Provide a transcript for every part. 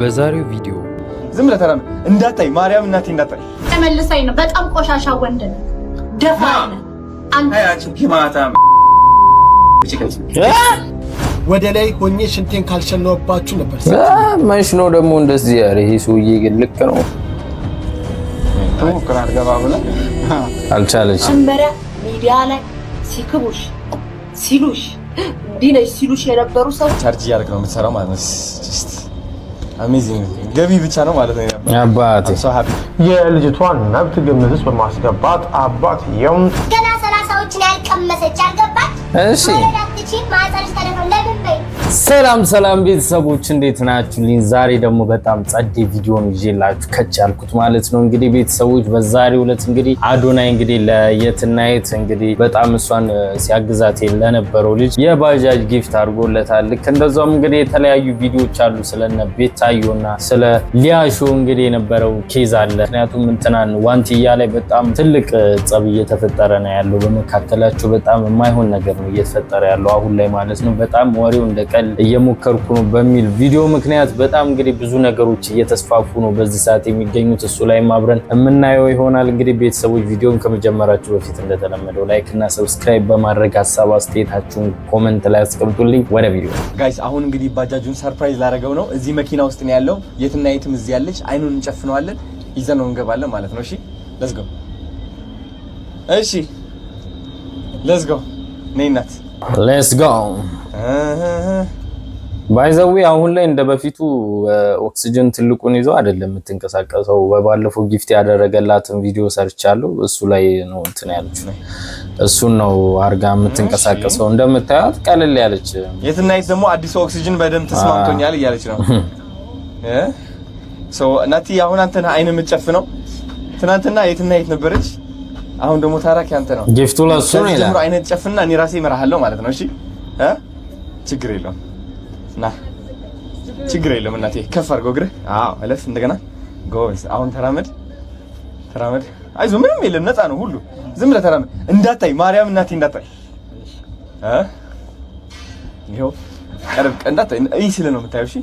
በዛሬው ቪዲዮ ዝም ብለህ ተራም እንዳታይ ማርያም እናቴ እንዳታይ ተመልሰኝ ነው። በጣም ቆሻሻ ወንድ ነው። ደፋኝ አንተ አያቺ ኪማታ ወደ ላይ ሆኜ ሽንቴን ካልሸነውባችሁ ነበር። መች ነው ደግሞ እንደዚህ ያረ ይሄ ሰውዬ ግን ልክ ነው። ተሞክራል ገባ ብለ አልቻለች። መጀመሪያ ሚዲያ ላይ ሲክቡሽ ሲሉሽ ዲነሽ ሲሉሽ የነበሩ ሰው ቻርጅ ያርግ ነው የምትሰራው ማለት ነው። ጀስት አሜዚንግ ገቢ ብቻ ነው ማለት ነው። አባቴ የልጅቷን መብት ግምት ውስጥ በማስገባት አባትየው ገና 30ዎችን ያልቀመሰች አልገባች። እሺ ሰላም ቤተሰቦች እንዴት ናችሁልኝ? ዛሬ ደግሞ በጣም ጸዴ ቪዲዮ ነው ይዤላችሁ ከች ያልኩት ማለት ነው። እንግዲህ ቤተሰቦች በዛሬው ዕለት እንግዲህ አዶናይ እንግዲህ ለየትናየት እንግዲህ በጣም እሷን ሲያግዛት ለነበረው ልጅ የባጃጅ ጊፍት አድርጎለታል። ልክ እንደዛውም እንግዲህ የተለያዩ ቪዲዮዎች አሉ ስለነ ቤታዮና ስለ ሊያሾ እንግዲህ የነበረው ኬዝ አለ። ምክንያቱም እንትናን ዋንቲያ ላይ በጣም ትልቅ ጸብ እየተፈጠረ ነው ያለው። በመካከላቸው በጣም የማይሆን ነገር ነው እየተፈጠረ ያለው አሁን ላይ ማለት ነው። በጣም ወሬው እንደቀል እየሞከርኩ ነው በሚል ቪዲዮ ምክንያት በጣም እንግዲህ ብዙ ነገሮች እየተስፋፉ ነው በዚህ ሰዓት የሚገኙት። እሱ ላይ አብረን የምናየው ይሆናል። እንግዲህ ቤተሰቦች ቪዲዮን ከመጀመራችሁ በፊት እንደተለመደው ላይክ እና ሰብስክራይብ በማድረግ ሀሳብ አስተያየታችሁን ኮሜንት ላይ አስቀምጡልኝ። ወደ ቪዲዮ ጋይስ። አሁን እንግዲህ ባጃጁን ሰርፕራይዝ ላደረገው ነው። እዚህ መኪና ውስጥ ነው ያለው። የትና የትም እዚህ ያለች አይኑን እንጨፍነዋለን፣ ይዘን ነው እንገባለን ማለት ነው። እሺ ሌትስ ጎ። እሺ ሌትስ ጎ። ነይ እናት ሌትስ ጎ። ባይዘዌ አሁን ላይ እንደበፊቱ ኦክሲጅን ትልቁን ይዞ አይደለም የምትንቀሳቀሰው። በባለፈው ጊፍት ያደረገላትን ቪዲዮ ሰርቻለሁ። እሱ ላይ ነው እንትን ያለች እሱን ነው አርጋ የምትንቀሳቀሰው። እንደምታያት ቀለል ያለች የትናየት ደግሞ አዲስ ኦክሲጅን በደንብ ተስማምቶኛል እያለች ነው። እናቲ አሁን አንተና አይን የምትጨፍነው ትናንትና የትናየት ነበረች። አሁን ደግሞ ታራክ ያንተ ነው። ጊፍቱ ለሱ ነው ይላል። አይን ጨፍና እኔ ራሴ እመራሃለሁ ማለት ነው። እሺ ችግር የለውም ና ችግር የለውም እናቴ። ከፍ አድርገው እግርህ። አዎ እለፍ እንደገና ጎዝ። አሁን ተራመድ። አይዞህ ምንም የለም ነፃ ነው ሁሉ። ዝም ብለህ ተራመድ እንዳታይ ማርያም እናቴ እንዳታይ። ይኸው ቀርብ እንዳታይ እይ ስለ ነው የምታየው። እሺ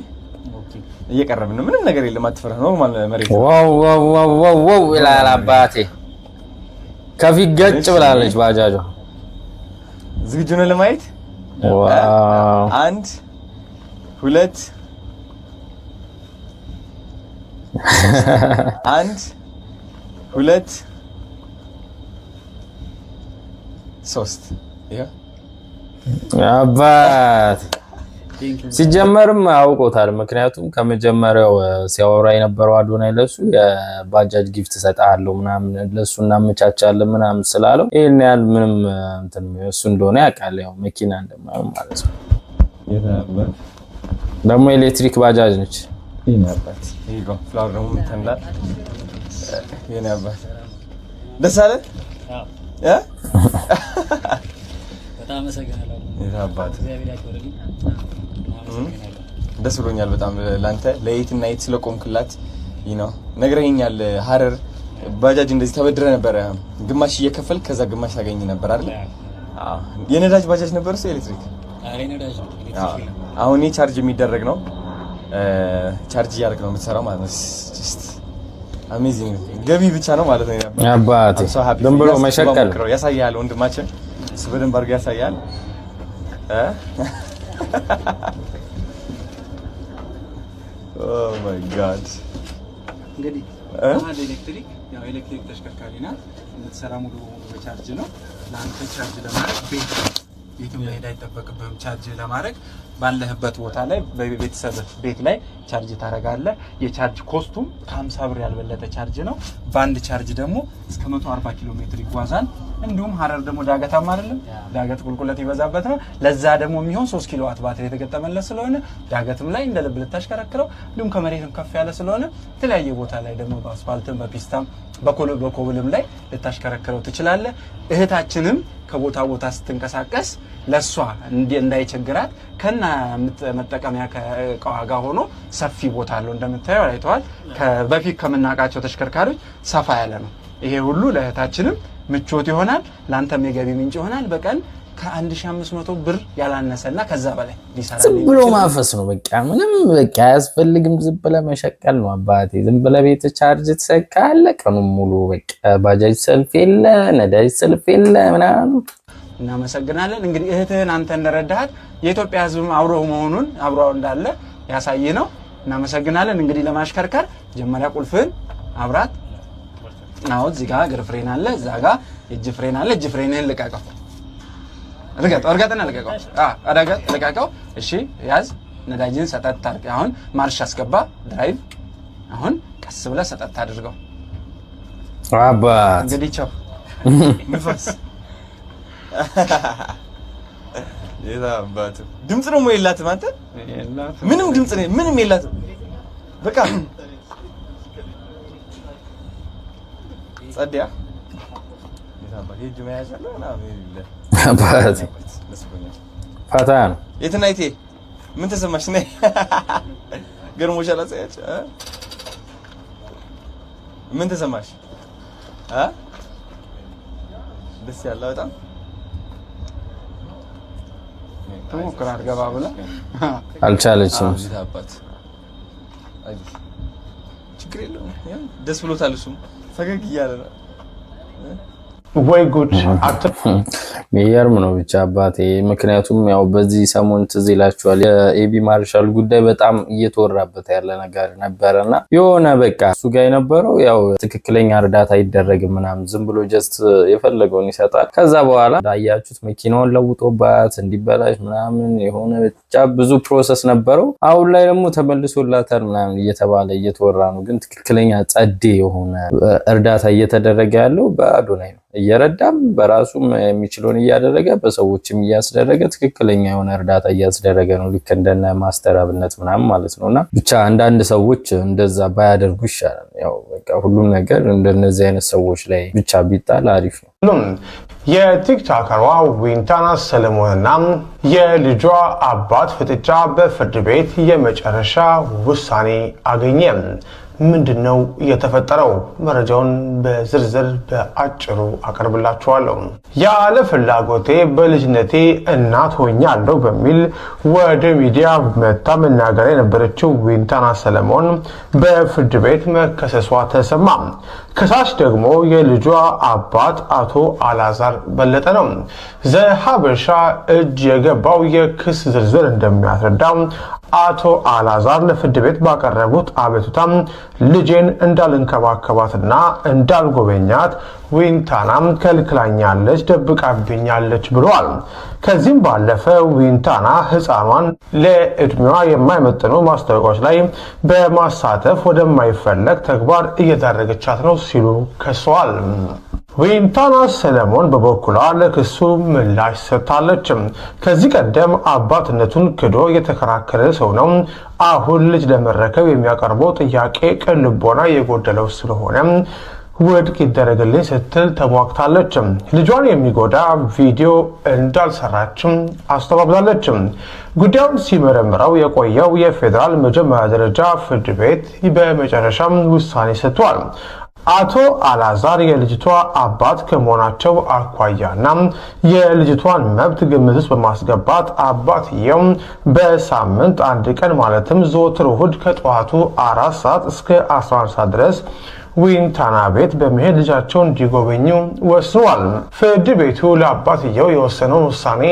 እየቀረብን ነው። ምንም ነገር የለም አትፈራ። ኖርማል መሬት። ዋው ይላል አባቴ። ከፊት ገጭ ብላለች ባጃጇ። ዝግጁ ነው ለማየት? ዋው 1 2 1 2 3 ይሄ አባት ሲጀመርም አውቆታል። ምክንያቱም ከመጀመሪያው ሲያወራ የነበረው አዶናይ ለሱ የባጃጅ ጊፍት ሰጣለሁ ምናምን ለሱ እናመቻቻለን ምናምን ስላለው ይሄን ያህል ምንም እንትን እሱ እንደሆነ ያውቃል። ያው መኪና እንደማይሆን ማለት ነው። ደግሞ ኤሌክትሪክ ባጃጅ ነች። ይናባት ይጎ ፍላወር ደግሞ ተንላል። ይናባት ደስ አለ። በጣም አመሰግናለሁ። ይናባት ደስ ብሎኛል በጣም ላንተ ለየትና የት ስለቆምክላት ነግረኸኛል። ሀረር ባጃጅ እንደዚህ ተበድረ ነበር፣ ግማሽ እየከፈልክ ከዛ ግማሽ ታገኝ ነበር አይደል? የነዳጅ ባጃጅ ነበር እሱ ኤሌክትሪክ? አሬ ነዳጅ ነው። አሁን ይሄ ቻርጅ የሚደረግ ነው። ቻርጅ ያርግ ነው የምትሰራው ማለት ነው። ጀስት አሜዚንግ ገቢ ብቻ ነው ማለት ነው። አባቴ ደም ብሎ መሸቀል ያሳያል። ወንድማችን እሱ በደንብ አድርጎ ያሳያል። ኦ ማይ ጋድ። እንግዲህ ኤሌክትሪክ ያው ኤሌክትሪክ ተሽከርካሪ ናት። የምትሰራ ሙሉ በቻርጅ ነው። ለአንተ ቻርጅ ለማድረግ ቤቱን ላይ አይጠበቅብህም። ቻርጅ ለማድረግ ባለህበት ቦታ ላይ በቤተሰብ ቤት ላይ ቻርጅ ታደርጋለህ። የቻርጅ ኮስቱም ከ50 ብር ያልበለጠ ቻርጅ ነው። በአንድ ቻርጅ ደግሞ እስከ 140 ኪሎ ሜትር ይጓዛል። እንዲሁም ሀረር ደግሞ ዳገታማ አይደለም፣ ዳገት ቁልቁለት ይበዛበት ነው። ለዛ ደግሞ የሚሆን 3 ኪሎዋት ባትሪ የተገጠመለት ስለሆነ ዳገትም ላይ እንደ ልብ ልታሽከረክረው፣ እንዲሁም ከመሬትም ከፍ ያለ ስለሆነ የተለያየ ቦታ ላይ ደግሞ በአስፋልትም በፒስታም በኮብልም ላይ ልታሽከረክረው ትችላለህ። እህታችንም ከቦታ ቦታ ስትንቀሳቀስ ለሷ እንዳይቸግራት ከና መጠቀሚያ ከእቃዋ ጋር ሆኖ ሰፊ ቦታ አለው። እንደምታየው አይተዋል። በፊት ከምናውቃቸው ተሽከርካሪዎች ሰፋ ያለ ነው። ይሄ ሁሉ ለእህታችንም ምቾት ይሆናል፣ ላንተም የገቢ ምንጭ ይሆናል። በቀን ከ1500 ብር ያላነሰና ከዛ በላይ ሊሰራ ዝም ብሎ ማፈስ ነው በቃ ምንም በቃ ያስፈልግም ዝም ብለህ መሸቀል ነው አባቴ ዝም ብለህ ቤት ቻርጅ ተሰካለ ቀኑን ሙሉ በቃ ባጃጅ ሰልፍ የለ ነዳጅ ሰልፍ የለ ምናምን እናመሰግናለን እንግዲህ እህትህን አንተ እንደረዳሃት የኢትዮጵያ ህዝብ አብሮ መሆኑን አብሮው እንዳለ ያሳይ ነው እናመሰግናለን እንግዲህ ለማሽከርከር ጀመሪያ ቁልፍን አብራት ናው እዚህ ጋር እግር ፍሬን አለ እዛ ጋር እጅ ፍሬን አለ እጅ ፍሬንህን ልቀቀው እርጋጥና ልቀቀው አዳጋት ልቀቀው እሺ ያዝ ነዳጅን ሰጠት ታርቅ አሁን ማርሽ አስገባ ድራይቭ አሁን ቀስ ብለህ ሰጠት አድርገው አባት እንግዲህ ቻው ንፋስ የታባቱ ድምጽ ነው የላትም አንተ ምንም ድምጽ ነው ምንም የላትም በቃ ጸዲያ የታባቱ እጅ መያዣለሁ እና አባት ፋታን የትናይቴ ምን ተሰማሽ ነይ ገርሞሻል አሳያች ምን ተሰማሽ ደስ ያለ በጣም ተሞክራር ገባ ብላ አልቻለችም አባት ችግር የለውም ደስ ብሎታል እሱም ፈገግ እያለ ነው ወይ ጉድ ሚየርም ነው ብቻ አባቴ ምክንያቱም ያው በዚህ ሰሞን ትዝ ይላችኋል የኤቢ ማርሻል ጉዳይ በጣም እየተወራበት ያለ ነገር ነበርና የሆነ በቃ እሱ ጋር የነበረው ያው ትክክለኛ እርዳታ ይደረግም ምናምን ዝም ብሎ ጀስት የፈለገውን ይሰጣል ከዛ በኋላ ዳያችሁት መኪናውን ለውጦባት እንዲበላሽ ምናምን የሆነ ብቻ ብዙ ፕሮሰስ ነበረው አሁን ላይ ደግሞ ተመልሶላታል ምናምን እየተባለ እየተወራ ነው ግን ትክክለኛ ጸዴ የሆነ እርዳታ እየተደረገ ያለው በአዶናይ ነው እየረዳም በራሱም የሚችለውን እያደረገ በሰዎችም እያስደረገ ትክክለኛ የሆነ እርዳታ እያስደረገ ነው ልክ እንደነ ማስተር አብነት ምናምን ማለት ነውና ብቻ አንዳንድ ሰዎች እንደዛ ባያደርጉ ይሻላል ያው በቃ ሁሉም ነገር እንደነዚህ አይነት ሰዎች ላይ ብቻ ቢጣል አሪፍ ነው የቲክቶከሯ ዊንታና ሰለሞንና የልጇ አባት ፍጥጫ በፍርድ ቤት የመጨረሻ ውሳኔ አገኘ ምንድነው የተፈጠረው መረጃውን በዝርዝር በአጭሩ አቀርብላችኋለሁ ያለ ፍላጎቴ በልጅነቴ እናት ሆኛለሁ በሚል ወደ ሚዲያ መጣ መናገር የነበረችው ዊንታና ሰለሞን በፍርድ ቤት መከሰሷ ተሰማ ከሳሽ ደግሞ የልጇ አባት አቶ አላዛር በለጠ ነው ዘሐበሻ እጅ የገባው የክስ ዝርዝር እንደሚያስረዳው አቶ አላዛር ለፍርድ ቤት ባቀረቡት አቤቱታ ልጄን እንዳልንከባከባትና እንዳልጎበኛት ዊንታናም ከልክላኛለች ደብቃብኛለች ብለዋል ከዚህም ባለፈ ዊንታና ህፃኗን ለእድሜዋ የማይመጥኑ ማስታወቂያዎች ላይ በማሳተፍ ወደማይፈለግ ተግባር እየዳረገቻት ነው ሲሉ ከሰዋል ዊንታና ሰለሞን በበኩሏ ለክሱ ምላሽ ሰጥታለች ከዚህ ቀደም አባትነቱን ክዶ የተከራከረ ሰው ነው አሁን ልጅ ለመረከብ የሚያቀርበው ጥያቄ ቅልቦና የጎደለው ስለሆነ ውድቅ ይደረግልኝ ስትል ተሟግታለች ልጇን የሚጎዳ ቪዲዮ እንዳልሰራችም አስተባብላለች ጉዳዩን ሲመረምረው የቆየው የፌደራል መጀመሪያ ደረጃ ፍርድ ቤት በመጨረሻም ውሳኔ ሰጥቷል አቶ አላዛር የልጅቷ አባት ከመሆናቸው አኳያና የልጅቷን መብት ግምት ውስጥ በማስገባት አባትየው በሳምንት አንድ ቀን ማለትም ዘወትር እሁድ ከጠዋቱ 4 ሰዓት እስከ 11 ሰዓት ድረስ ዊንታና ቤት በመሄድ ልጃቸውን እንዲጎበኙ ወስኗል ፍርድ ቤቱ ለአባትየው የወሰነውን ውሳኔ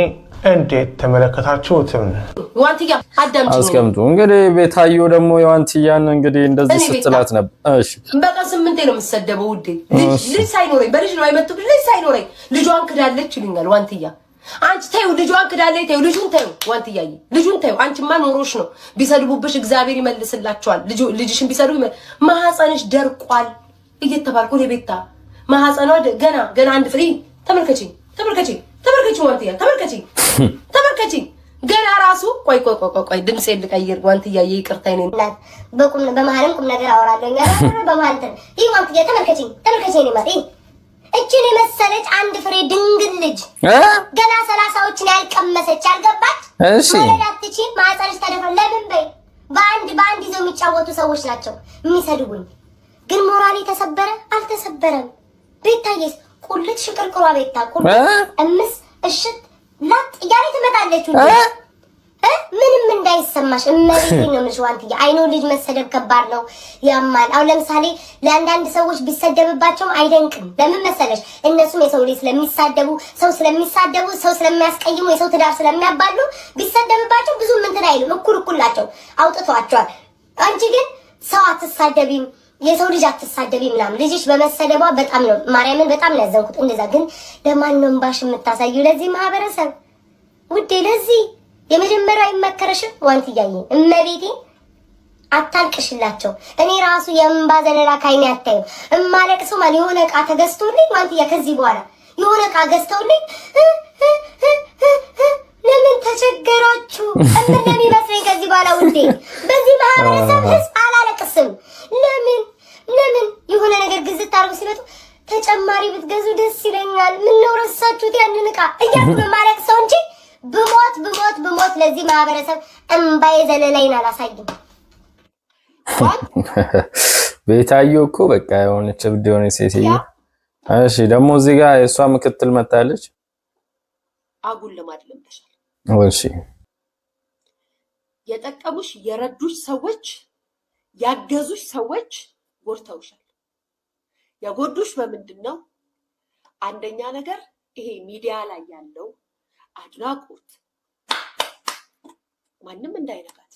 እንዴት ተመለከታችሁት ዋንቲያ አስቀምጡ እንግዲህ ቤታዮ ደግሞ የዋንቲያን እንግዲህ እንደዚህ ስትላት ነበር እሺ በቃ 8 ነው የምሰደበው ውዴ ልጅ ሳይኖረኝ በልጅ ነው አይመጡብኝ ልጅ ሳይኖረኝ ልጇን ክዳለች ይሉኛል ዋንቲያ አንቺ ተይው ልጇን ክዳለች ተይው ልጁን ተይው ዋንቲያዬ ልጁን ተይው አንቺማ ኖሮሽ ነው ቢሰድቡብሽ እግዚአብሔር ይመልስላችኋል ልጅሽን ቢሰድቡ ማህፀንሽ ደርቋል እየተባልኩ ለቤታ ማህፀኗ ገና አንድ ፍሬ ተመልከቺ ዋንቲያ ተመልከቺ ገና ራሱ ቆይ ድምጼ ልቀይር ዋንቲያዬ ይቅርታ ይኔ በቁም በመሃልም ቁም ነገር አወራለኝ በመሃል ይሄ ዋንቲያ ተመልከቺ ነው ማለት እቺን የመሰለች አንድ ፍሬ ድንግል ልጅ ገና 30ዎችን ያልቀመሰች ያልገባች እሺ ወለዳትቺ ማህፀንሽ ተደፈረ ለምን በይ በአንድ ይዘው የሚጫወቱ ሰዎች ናቸው የሚሰድቡኝ ግን ሞራሌ ተሰበረ አልተሰበረም ቤታዬስ ቁልት ሽቅርቅሯ ቤታ ቁልት እምስ እሽት ላጥ ያለ ትመጣለች ምንም እንዳይሰማሽ እመቤቴ ነው የምልሽ ዋንትዬ። አይኖ ልጅ መሰደብ ከባድ ነው ያማል። አሁን ለምሳሌ ለአንዳንድ ሰዎች ቢሰደብባቸውም አይደንቅም። ለምን መሰለሽ? እነሱም የሰው ልጅ ስለሚሳደቡ ሰው ስለሚያስቀይሙ የሰው ትዳር ስለሚያባሉ ቢሰደብባቸው ብዙ እንትን አይሉም። እኩልላቸው አውጥቷቸዋል። አንቺ ግን ሰው አትሳደቢም የሰው ልጅ አትሳደቢ ምናምን ልጅሽ በመሰደቧ በጣም ነው ማርያምን በጣም ነው ያዘንኩት። እንደዛ ግን ለማን ነው እንባሽ የምታሳዩ? ለዚህ ማህበረሰብ ውዴ ለዚህ የመጀመሪያው አይመከረሽም ዋንትያዬ። እመቤቴ አታልቅሽላቸው። እኔ ራሱ የእምባ ዘለላ ካይኔ አታዩ እማለቅሰው ማለት የሆነ ዕቃ ተገዝቶልኝ ዋንትያ ከዚህ በኋላ የሆነ ዕቃ ገዝተውልኝ ለምን ተቸገራችሁ እንደምን ይመስለኝ ከዚህ በኋላ ውዴ በዚህ ማህበረሰብ ህዝብ አላለቅስም። ለምን የሆነ ነገር ግዝት አድርጎ ሲመጡ ተጨማሪ ብትገዙ ደስ ይለኛል። ምን ነው ረሳችሁት ያንን ዕቃ እያልኩ ማለቅሰው እንጂ ብሞት ለዚህ ማህበረሰብ እምባዬ ዘለላይን አላሳይም። ቤታዮ እኮ በቃ የሆነች እብድ የሆነች ሴትዮ። እሺ ደግሞ እዚህ ጋር የእሷ ምክትል መታለች። አጉል ለማድለም ተሻለ። እሺ የጠቀሙሽ የረዱሽ ሰዎች ያገዙሽ ሰዎች ጎድተውሻል። ያጎዱሽ በምንድነው? አንደኛ ነገር ይሄ ሚዲያ ላይ ያለው አድናቆት ማንም እንዳይነካት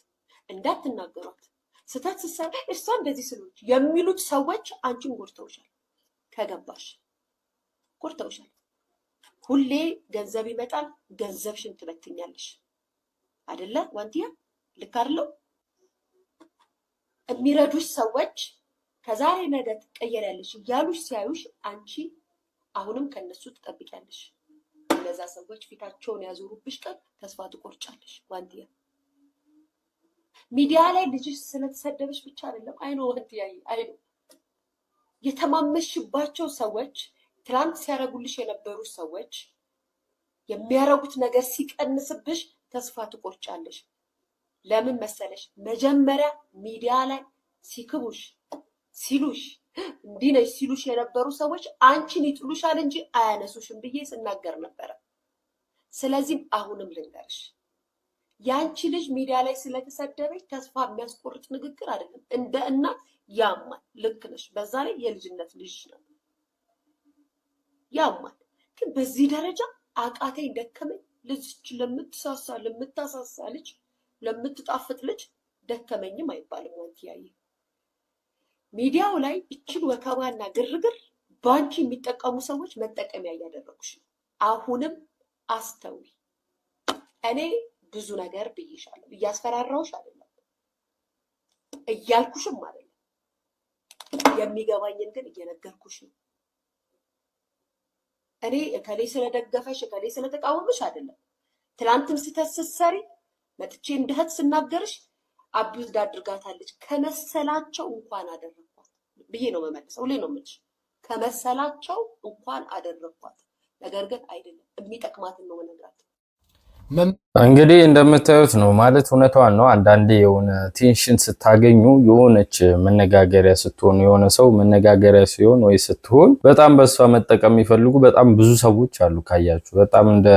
እንዳትናገሯት ስተት ሲሰራ እሷ እንደዚህ ስለሆነች የሚሉት ሰዎች አንቺን ጎድተውሻል። ከገባሽ ጎድተውሻል። ሁሌ ገንዘብ ይመጣል፣ ገንዘብሽን ትበትኛለሽ አይደለ ዋንቲያ? ልክ አይደለም? የሚረዱሽ ሰዎች ከዛሬ ነገ ትቀየሪያለሽ እያሉሽ ሲያዩሽ አንቺ አሁንም ከነሱ ትጠብቂያለሽ። እነዛ ሰዎች ፊታቸውን ያዞሩብሽ ቀን ተስፋ ትቆርጫለሽ ዋንቲያ። ሚዲያ ላይ ልጅሽ ስለተሰደበሽ ብቻ አይደለም። አይኖ ዋንቲያ አይኖ የተማመሽባቸው ሰዎች ትላንት ሲያረጉልሽ የነበሩ ሰዎች የሚያረጉት ነገር ሲቀንስብሽ ተስፋ ትቆርጫለሽ። ለምን መሰለሽ? መጀመሪያ ሚዲያ ላይ ሲክቡሽ ሲሉሽ እንዲህ ነሽ ሲሉሽ የነበሩ ሰዎች አንቺን ይጥሉሻል እንጂ አያነሱሽም ብዬ ስናገር ነበረ። ስለዚህ አሁንም ልንገርሽ ያንቺ ልጅ ሚዲያ ላይ ስለተሰደበች ተስፋ የሚያስቆርጥ ንግግር አይደለም። እንደ እናት ያማል። ልክ ነሽ። በዛ ላይ የልጅነት ልጅ ነው ያማል። ግን በዚህ ደረጃ አቃተኝ ደከመኝ ልጅ ለምታሳሳ ልጅ ለምትጣፍጥ ልጅ ደከመኝም አይባልም ዋንቲያዬ። ሚዲያው ላይ እችን ወከባና ግርግር ባንቺ የሚጠቀሙ ሰዎች መጠቀሚያ እያደረጉሽ ነው። አሁንም አስተዊ። እኔ ብዙ ነገር ብዬሻለሁ። እያስፈራራሁሽ አይደለም፣ እያልኩሽም አይደለም። የሚገባኝን ግን እየነገርኩሽ ነው። እኔ እከሌ ስለደገፈሽ እከሌ ስለተቃወምሽ አይደለም። ትላንትም ስትሰሪ መጥቼ እንደህት ስናገርሽ አቢውዝ አድርጋታለች ከመሰላቸው እንኳን አደረኳት ብዬ ነው መመለሰው። ሁሌ ነው የምልሽ ከመሰላቸው እንኳን አደረኳት። ነገር ግን አይደለም የሚጠቅማትን ነው መነግራት። እንግዲህ እንደምታዩት ነው ማለት እውነቷን ነው። አንዳንዴ የሆነ ቴንሽን ስታገኙ የሆነች መነጋገሪያ ስትሆን የሆነ ሰው መነጋገሪያ ሲሆን ወይ ስትሆን በጣም በሷ መጠቀም የሚፈልጉ በጣም ብዙ ሰዎች አሉ። ካያችሁ በጣም እንደ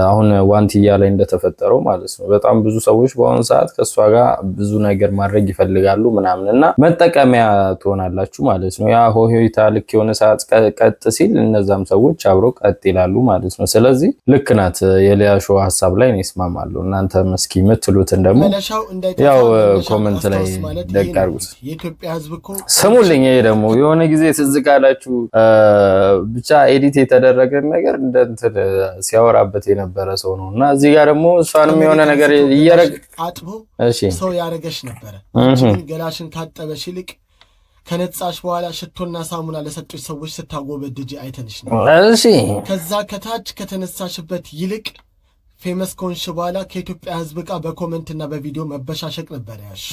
አሁን ዋንቲያ ላይ እንደተፈጠረው ማለት ነው። በጣም ብዙ ሰዎች በአሁኑ ሰዓት ከሷ ጋር ብዙ ነገር ማድረግ ይፈልጋሉ ምናምንና መጠቀሚያ ትሆናላችሁ ማለት ነው። ያ ሆሄታ ልክ የሆነ ሰዓት ቀጥ ሲል እነዛም ሰዎች አብረው ቀጥ ይላሉ ማለት ነው። ስለዚህ ልክ ናት የሊያሾ ሐሳብ ላይ ነው ይስማማሉ። እናንተ መስኪ የምትሉትን ደግሞ ያው ኮሜንት ላይ ደጋርጉት። የኢትዮጵያ ሕዝብ እኮ ስሙልኝ። ይሄ ደግሞ የሆነ ጊዜ ትዝ ካላችሁ ብቻ ኤዲት የተደረገ ነገር እንደንትን ሲያወራበት የነበረ ሰው ነውና እዚህ ጋር ደግሞ እሷንም የሆነ ነገር እየረግ አጥቦ ሰው ያረገሽ ነበረ። ገላሽን ካጠበሽ ይልቅ ከነጻሽ በኋላ ሽቶና ሳሙና ለሰጡሽ ሰዎች ስታጎበድጂ አይተንሽ ነው። እሺ ከዛ ከታች ከተነሳሽበት ይልቅ ፌመስ ኮንሽ በኋላ ከኢትዮጵያ ሕዝብ ጋር በኮመንትና በቪዲዮ መበሻሸቅ ነበር ያሽ።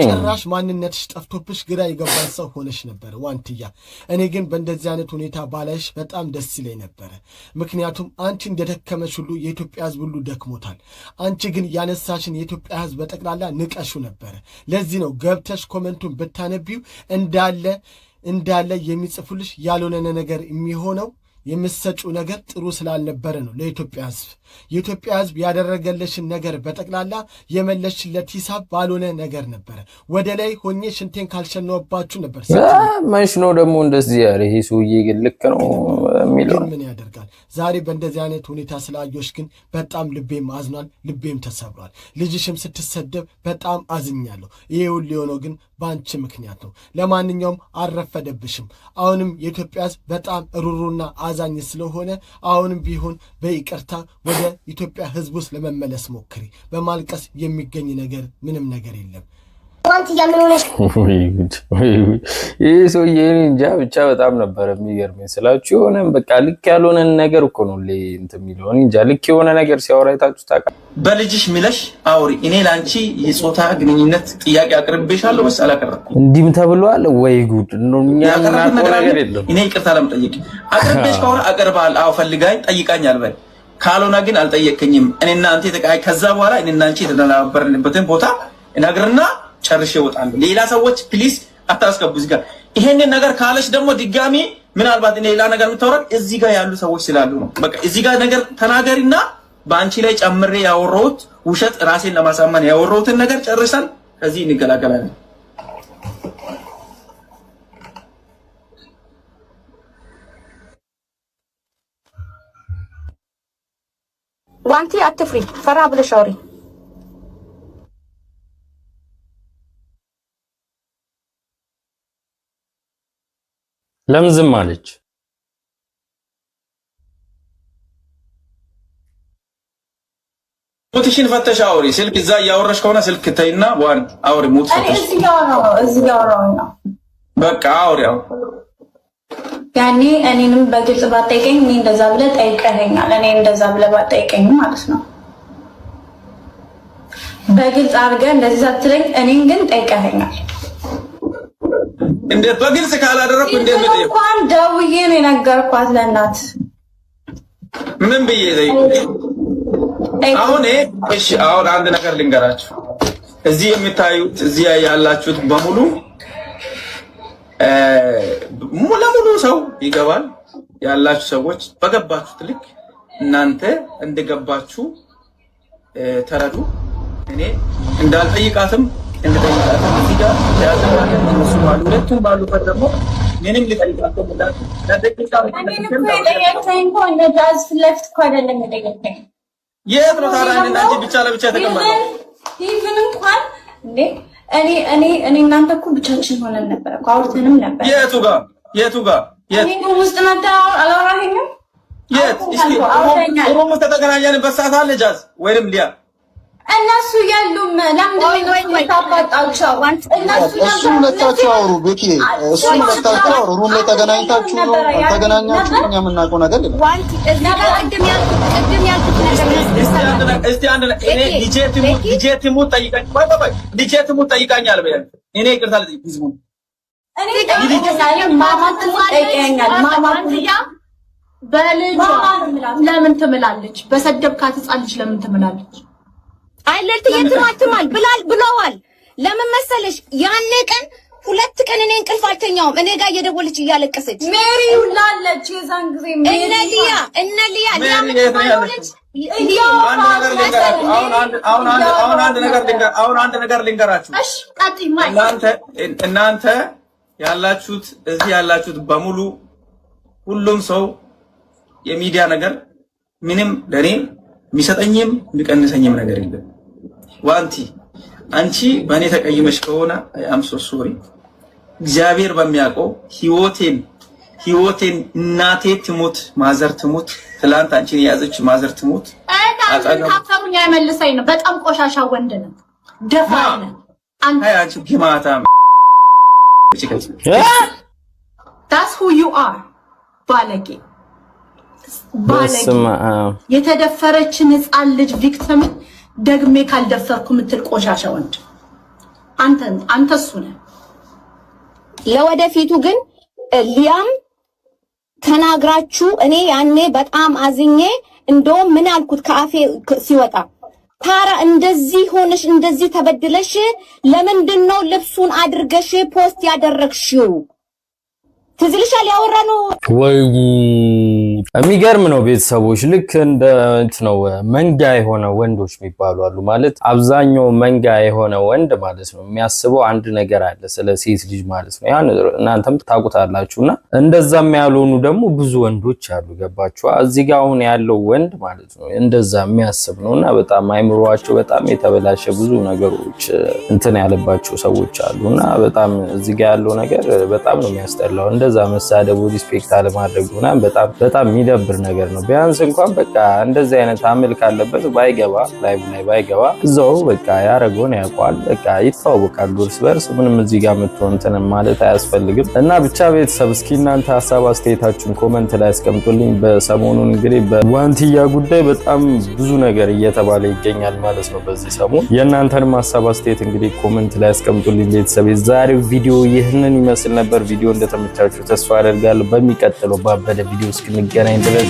ጭራሽ ማንነትሽ ጠፍቶብሽ ግራ የገባሽ ሰው ሆነሽ ነበር ዋንትያ። እኔ ግን በእንደዚህ አይነት ሁኔታ ባላይሽ በጣም ደስ ይለኝ ነበረ። ምክንያቱም አንቺ እንደደከመሽ ሁሉ የኢትዮጵያ ሕዝብ ሁሉ ደክሞታል። አንቺ ግን ያነሳሽን የኢትዮጵያ ሕዝብ በጠቅላላ ንቀሹ ነበረ። ለዚህ ነው ገብተሽ ኮመንቱን ብታነቢው እንዳለ የሚጽፉልሽ ያልሆነ ነገር የሚሆነው የምትሰጪው ነገር ጥሩ ስላልነበረ ነው ለኢትዮጵያ ሕዝብ። የኢትዮጵያ ሕዝብ ያደረገለሽን ነገር በጠቅላላ የመለስሽለት ሂሳብ ባልሆነ ነገር ነበረ። ወደ ላይ ሆኜ ሽንቴን ካልሸነውባችሁ ነበር። መች ነው ደግሞ እንደዚህ ያለ ይሄ ሰውዬ ግን ልክ ነው የሚለው። ግን ምን ያደርጋል ዛሬ በእንደዚህ አይነት ሁኔታ ስላየሽ ግን በጣም ልቤም አዝኗል፣ ልቤም ተሰብሯል። ልጅሽም ስትሰደብ በጣም አዝኛለሁ። ይሄ ሁሉ የሆነው ግን በአንቺ ምክንያት ነው። ለማንኛውም አልረፈደብሽም። አሁንም የኢትዮጵያ ሕዝብ በጣም ሩሩና አዛኝ ስለሆነ አሁንም ቢሆን በይቅርታ ወደ ኢትዮጵያ ሕዝብ ውስጥ ለመመለስ ሞክሪ። በማልቀስ የሚገኝ ነገር ምንም ነገር የለም። ይህ ሰውዬ እንጃ ብቻ በጣም ነበር የሚገርመኝ ስላችሁ የሆነ በቃ ልክ ያልሆነን ነገር እኮ ነው እንትን የሚለው እንጃ። ልክ የሆነ ነገር ሲያወራ አይታችሁ ታውቃላችሁ? በልጅሽ ምለሽ አውሪ። እኔ ላንቺ የጾታ ግንኙነት ጥያቄ አቅርቤሻለሁ ወይስ አላቀረብኩም? እንዲህም ተብሏል ወይ ጉድ ነው። እኛ ምናውቀው ነገር የለም። እኔ ይቅርታ ለምጠይቅ አቅርቤሽ ከሆነ አቀርባል። አዎ ፈልጋኝ ጠይቃኛል በል። ካልሆነ ግን አልጠየቀኝም። እኔና አንተ ተቃይ ከዛ በኋላ እኔና አንቺ የተደናበርንበትን ቦታ እነግርና ጨርሼ እወጣለሁ። ሌላ ሰዎች ፕሊስ አታስገቡ እዚህ ጋር። ይሄንን ነገር ካለሽ ደግሞ ድጋሚ ምናልባት እኔ ሌላ ነገር የምታወራው እዚህ ጋር ያሉ ሰዎች ስላሉ ነው። በቃ እዚህ ጋር ነገር ተናገሪና በአንቺ ላይ ጨምሬ ያወራሁት ውሸት ራሴን ለማሳመን ያወራሁትን ነገር ጨርሰን ከዚህ እንገላገላለን። ዋንቲ አትፍሪ፣ ፈራ ብለሽ አውሪ። ለምን ዝም አለች? ሙትሽን ፈተሽ አውሪ። ስልክ እዛ እያወራሽ ከሆነ ስልክ ተይና ዋን አውሪ። ሙት ፈተሽ እዚህ ያወራው ነው። በቃ አውሪ። ያኔ እኔንም በግልጽ ባጠይቀኝ እኔ እንደዛ ብለህ ጠይቀኸኛል። እኔ እንደዛ ብለህ ባጠይቀኝ ማለት ነው በግልጽ አድርገህ እንደዚህ ሳትለኝ እኔን ግን ጠይቀኸኛል። እንዴት በግልጽ ካላደረኩ እንዴት ነው? እንኳን ደውዬ ነው የነገርኳት ለእናት። ምን ብዬ አሁን እሺ፣ አሁን አንድ ነገር ልንገራችሁ። እዚህ የምታዩት እዚህ ያላችሁት በሙሉ ለሙሉ ሰው ይገባል። ያላችሁ ሰዎች በገባችሁት ልክ እናንተ እንደገባችሁ ተረዱ። እኔ እንዳልጠይቃትም እንደጠይቃትም እዚህ ጋር ያዘዋል እነሱ ባሉ ሁለቱም ባሉበት ደግሞ ምንም ሊጠይቃቸው ማለት ለደቂቃ የት ነው ታዲያ እናንተ ብቻ ለብቻ ተቀመጠው? ኢቭን እንኳን እኔ እናንተ እኮ ብቻችን ሆነን ነበር እኮ አውርተንም ነበር። የቱ ጋር እኔ ውስጥ ነበር አላወራኸኝም? የት እስቲ ሩም ተገናኘንበት ሰዓት አለ ጃዝ ወይንም ሊያ እነሱ ያሉም ለምን ነው ታጣጣቸው? እሱ ሁለታችሁ አውሩ ቤኪ፣ እሱ ሁለታችሁ አውሩ። ሩም ላይ ተገናኝታችሁ ነው ተገናኛችሁ? እኛ የምናውቀው ነገር የለም። እስቲ አንድ እኔ ዲጄቲሙ ጠይቀኝ ባይ ዲጄቲሙ ጠይቃኛል በያን እኔ ይቅርታ ልጠይቅ ህዝቡ ማማት ጠይቀኛል። ማማት በልጇ ለምን ትምላለች? በሰደብካት ህፃን ልጅ ለምን ትምላለች? አይለልት የትማትማል ብለዋል። ለምን መሰለሽ ያኔ ቀን ሁለት ቀን እኔ እንቅልፍ አልተኛውም። እኔ ጋር እየደወለች እያለቀሰች ሜሪ ሁላለች። የዛን ጊዜ እነ ሊያ አሁን አንድ ነገር ልንገራችሁ። እናንተ ያላችሁት እዚህ ያላችሁት በሙሉ ሁሉም ሰው የሚዲያ ነገር ምንም ለኔ የሚሰጠኝም የሚቀንሰኝም ነገር የለም። ዋንቲ አንቺ በእኔ ተቀይመሽ ከሆነ አም ሶ ሶሪ። እግዚአብሔር በሚያውቀው ህይወቴን እናቴ ትሞት ማዘር ትሞት ትላንት አንቺን የያዘች ማዘር ትሞት ታፈሩኛ አይመልሰኝ ነው። በጣም ቆሻሻ ወንድ ነው። ደፋር ነው አንቺ ግማታ That's who you are ባለጌ የተደፈረችን ህፃን ልጅ ቪክቲም ደግሜ ካልደፈርኩ ምትል ቆሻሻ ወንድ አንተ እሱ ነህ። ለወደፊቱ ግን ሊያም ተናግራችሁ እኔ ያኔ በጣም አዝኜ እንደውም ምን አልኩት ከአፌ ሲወጣ ታራ እንደዚህ ሆነሽ እንደዚህ ተበድለሽ ለምንድነው ልብሱን አድርገሽ ፖስት ያደረግሽው? ትዝልሻል ያወራነው ወይ የሚገርም ነው ቤተሰቦች። ልክ እንደ ነው መንጋ የሆነ ወንዶች የሚባሉ አሉ ማለት አብዛኛው መንጋ የሆነ ወንድ ማለት ነው የሚያስበው አንድ ነገር አለ ስለ ሴት ልጅ ማለት ነው። ያን እናንተም ታውቁታላችሁና እንደዛም ያልሆኑ ደግሞ ብዙ ወንዶች አሉ። ገባችሁ? እዚህ ጋር አሁን ያለው ወንድ ማለት ነው እንደዛ የሚያስብ ነውና በጣም አይምሮአቸው በጣም የተበላሸ ብዙ ነገሮች እንትን ያለባቸው ሰዎች አሉና በጣም እዚህ ጋር ያለው ነገር በጣም ነው የሚያስጠላው። እንደዛ መሳደቡ ሪስፔክት አለማድረግ ምናምን በጣም የሚደብር ነገር ነው። ቢያንስ እንኳን በቃ እንደዚህ አይነት አመል ካለበት ባይገባ ላይቭ ላይ ባይገባ እዛው በቃ ያረጋውን ያውቃል። በቃ ይተዋወቃሉ እርስ በርስ ምንም እዚህ ጋር መጥቶን እንትን ማለት አያስፈልግም። እና ብቻ ቤተሰብ እስኪ እናንተ ሐሳብ አስተያየታችሁን ኮሜንት ላይ አስቀምጡልኝ። በሰሞኑን እንግዲህ በዋንቲያ ጉዳይ በጣም ብዙ ነገር እየተባለ ይገኛል ማለት ነው በዚህ ሰሞን። የእናንተንም ሐሳብ አስተያየት እንግዲህ ኮሜንት ላይ አስቀምጡልኝ ቤተሰብ። የዛሬው ቪዲዮ ይህንን ይመስል ነበር። ቪዲዮ እንደተመቻችሁ ተስፋ አደርጋለሁ። በሚቀጥለው ባበደ ቪዲዮ እስክንገናኝ ድረስ